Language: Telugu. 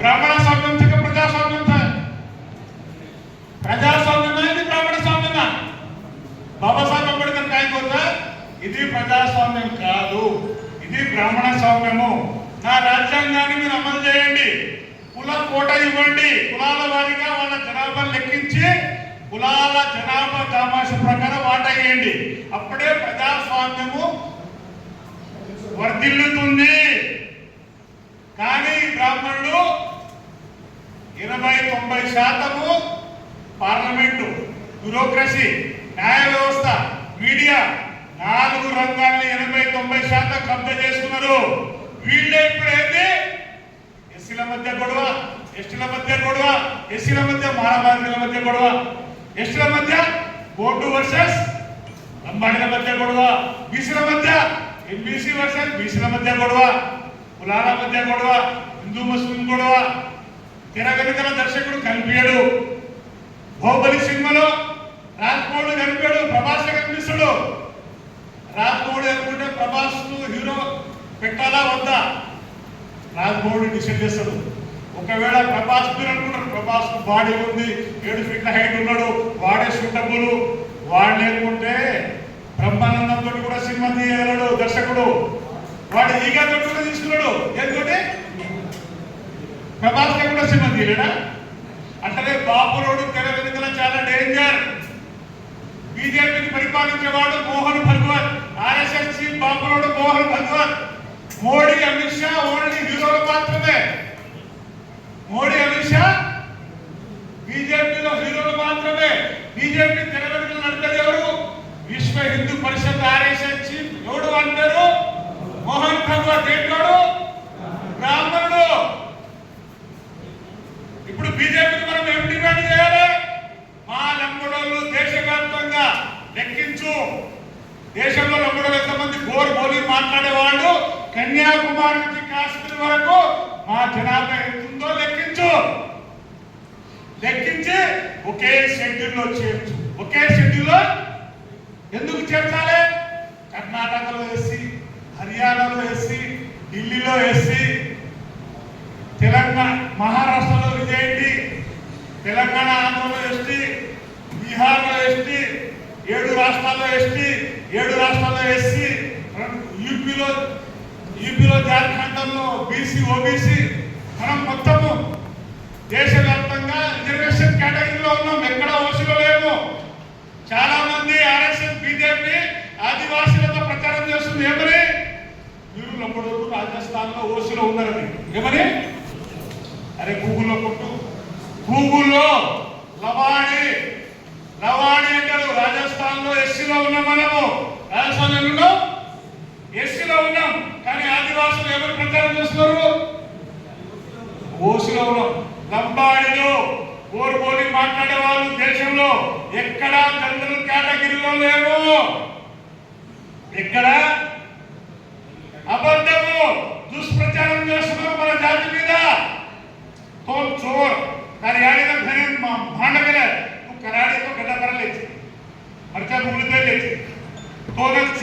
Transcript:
ब्राह्मण स्वाम्यम थे प्रजास्वाम्यम था प्रजास्वाम्यम ఇది బ్రాహ్మణ స్వామ్యమా బాబాసాహెబ్ అంబేద్కర్ काय बोलता ఇది ప్రజాస్వామ్యం కాదు ఇది బ్రాహ్మణ స్వామ్యము నా రాజ్యాంగాన్ని మీరు అమలు చేయండి కుల కోట ఇవ్వండి కులాల వారీగా వాళ్ళ జనాభా లెక్కించి కులాల జనాభా దామాష ప్రకారం వాటా ఇవ్వండి అప్పుడే ప్రజాస్వామ్యము వర్ధిల్లుతుంది కానీ బ్రాహ్మణులు 80-90% పార్లమెంటు బ్యూరోక్రసీ న్యాయ వ్యవస్థ మీడియా 4 రంగాల్ని 80-90% కబ్జా చేసుకున్నారు వీళ్ళే ఇప్పుడు ఏంటి ఎస్సీల మధ్య గొడవ ఎస్టీల మధ్య గొడవ ఎస్సీల మధ్య మానవాళిల మధ్య గొడవ ఎస్టీల మధ్య బోర్డు వర్సెస్ లంబాడీల మధ్య గొడవ బీసీల మధ్య ఎంబీసీ వర్సెస్ బీసీల మధ్య గొడవ కులాల మధ్య గొడవ హిందూ ముస్లిం గొడవ తెర వెనుకల దర్శకుడు కనిపించాడు బాహుబలి సినిమాలో రాజ్మౌళి కనిపించాడు ప్రభాస్ కనిపిస్తాడు రాజ్మౌళి అనుకుంటే ప్రభాస్ హీరో పెట్టాలా వద్దా రాజ్మౌళి డిసైడ్ చేస్తాడు ఒకవేళ ప్రభాస్ మీరు అనుకుంటారు ప్రభాస్ బాడీ ఉంది 7 ఫీట్ల హైట్ ఉన్నాడు వాడే సూటబుల్ వాడు లేకుంటే బ్రహ్మానందంతో కూడా సినిమా తీయగలడు దర్శకుడు వాడు ఈగతో కూడా తీసుకున్నాడు ఎందుకంటే ప్రభాస్ కూడా సినిమా తీయలేడా అంటే బాపురోడు తెర వెనుకల చాలా డేంజర్ బీజేపీని పరిపాలించేవాడు Mohan Bhagwat RSS chief బాపురోడు Mohan Bhagwat Modi Amit Shah only హీరోలు మాత్రమే మోడీ అమిత్ షా బీజేపీలో హీరోలు మాత్రమే బీజేపీ తెర వెనుకలు నడిపేది ఎవరు విశ్వ హిందూ పరిషత్ ఆర్ఎస్ఎస్ చీఫ్ ఎవడు అంటారు మోహన్ భగవత్ ఏంటోడు బ్రాహ్మణుడు ఇప్పుడు బీజేపీకి మనం ఏం డిమాండ్ చేయాలి మా లంబడోళ్ళు దేశవ్యాప్తంగా లెక్కించు దేశంలో లంబడోళ్ళు ఎంతమంది గోర్ బోలి మాట్లాడేవాళ్ళు కన్యాకుమారి నుంచి కాశ్మీర్ వరకు మా జనాభా ఎంతుందో లెక్కించు లెక్కించి ఒకే షెడ్యూల్లో చేర్చు ఒకే షెడ్యూల్లో ఎందుకు చేర్చాలి కర్ణాటకలో ఎస్సీ హర్యానాలో ఎస్సీ ఢిల్లీలో ఎస్సీ తెలంగాణ మహారాష్ట్రలో విజయండి తెలంగాణ ఆంధ్రలో ఎస్టీ బీహార్లో ఎస్టీ 7 రాష్ట్రాల్లో ఎస్టీ 7 రాష్ట్రాల్లో ఎస్సీ యూపీలో జార్ఖండ్లో బీసీ ఓబీసీ మనం మొత్తము దేశవ్యాప్తంగా రిజర్వేషన్ కేటగిరీలో ఉన్నాం ఎక్కడ ఓసీలో లేము చాలా మంది ఆర్ఎస్ఎస్ బీజేపీ ఆదివాసీలతో ప్రచారం చేస్తుంది ఏమని మీరు లంబడోళ్ళు రాజస్థాన్ లో ఓసీలో ఉన్నారని ఏమని అరే గూగుల్లో కొట్టు గూగుల్లో లవాణి అంటారు రాజస్థాన్ లో ఎస్సీలో ఉన్నాం మనము రాజస్థాన్ ఉన్నాం ఎస్సీలో ఉన్నాం కానీ ఆదివాసులు ఎవరు ప్రచారం చేస్తున్నారు ఓసీలో ఉన్నాం లంబాడిలో ఓర్బోలి మాట్లాడే వాళ్ళు దేశంలో ఎక్కడా జనరల్ కేటగిరీలో లేవు ఎక్కడ